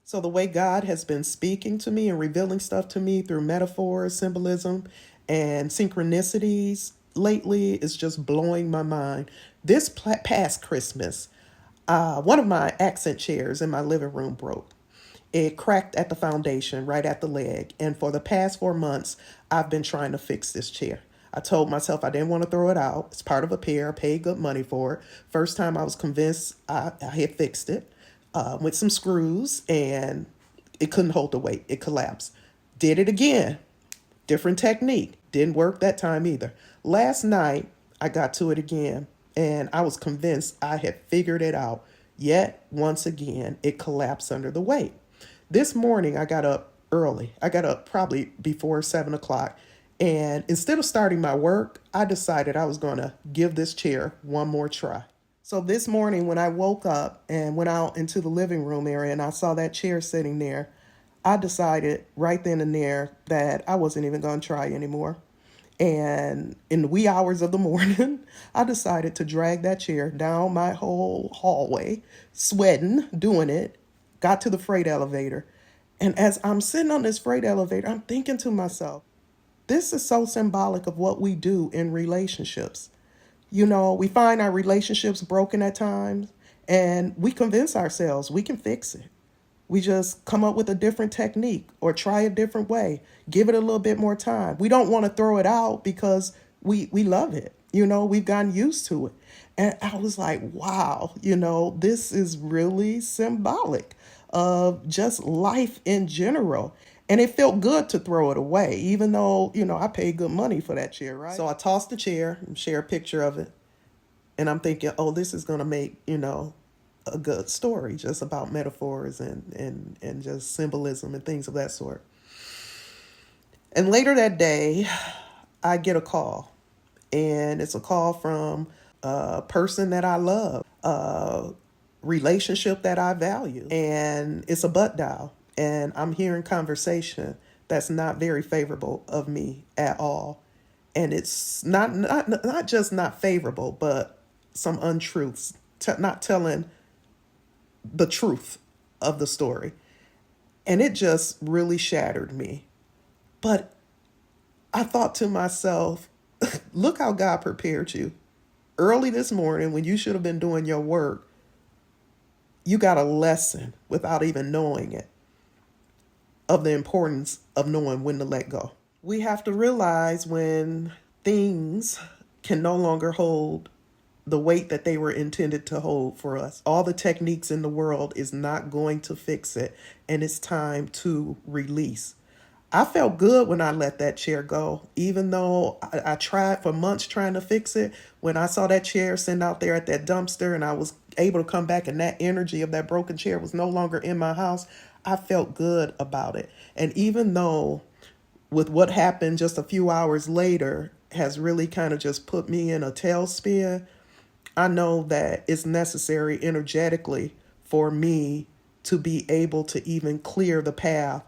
So the way God has been speaking to me and revealing stuff to me through metaphors, symbolism, and synchronicities lately is just blowing my mind. This past Christmas, one of my accent chairs in my living room broke. It cracked at the foundation, right at the leg. And for the past 4 months, I've been trying to fix this chair. I told myself I didn't want to throw it out. It's part of a pair. I paid good money for it. First time I was convinced I had fixed it with some screws, and it couldn't hold the weight. It collapsed. Did it again. Different technique. Didn't work that time either. Last night, I got to it again, and I was convinced I had figured it out. Yet, once again, it collapsed under the weight. This morning, I got up early. I got up probably before 7 o'clock. And instead of starting my work, I decided I was going to give this chair one more try. So this morning, when I woke up and went out into the living room area and I saw that chair sitting there, I decided right then and there that I wasn't even going to try anymore. And in the wee hours of the morning, I decided to drag that chair down my whole hallway, sweating, doing it, got to the freight elevator. And as I'm sitting on this freight elevator, I'm thinking to myself, this is so symbolic of what we do in relationships. You know, we find our relationships broken at times and we convince ourselves we can fix it. We just come up with a different technique or try a different way, give it a little bit more time. We don't want to throw it out because we love it. You know, we've gotten used to it. And I was like, wow, this is really symbolic of just life in general. And it felt good to throw it away, even though, I paid good money for that chair, right? So I tossed the chair and share a picture of it. And I'm thinking, oh, this is going to make, a good story just about metaphors and just symbolism and things of that sort. And later that day, I get a call. And it's a call from a person that I love, a relationship that I value. And it's a butt dial. And I'm hearing conversation that's not very favorable of me at all. And it's not just not favorable, but some untruths, not telling the truth of the story. And it just really shattered me. But I thought to myself, look how God prepared you. Early this morning, when you should have been doing your work, you got a lesson without even knowing it of the importance of knowing when to let go. We have to realize when things can no longer hold the weight that they were intended to hold for us. All the techniques in the world is not going to fix it, and it's time to release. I felt good when I let that chair go, even though I tried for months trying to fix it. When I saw that chair sitting out there at that dumpster and I was able to come back and that energy of that broken chair was no longer in my house, I felt good about it. And even though with what happened just a few hours later has really kind of just put me in a tailspin, I know that it's necessary energetically for me to be able to even clear the path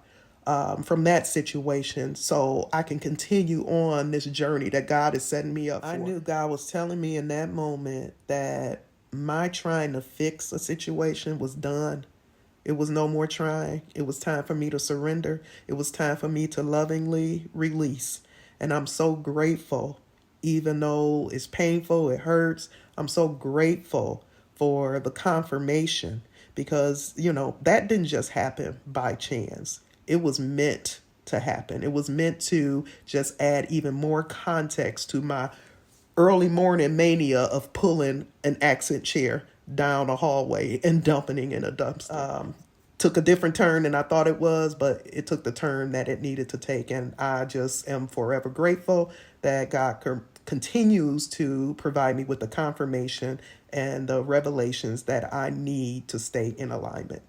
from that situation so I can continue on this journey that God is setting me up for. I knew God was telling me in that moment that my trying to fix a situation was done. It was no more trying. It was time for me to surrender. It was time for me to lovingly release. And I'm so grateful, even though it's painful, it hurts. I'm so grateful for the confirmation because, that didn't just happen by chance. It was meant to happen. It was meant to just add even more context to my early morning mania of pulling an accent chair down a hallway and dumping in a dumpster. Took a different turn than I thought it was, but it took the turn that it needed to take. And I just am forever grateful that God continues to provide me with the confirmation and the revelations that I need to stay in alignment.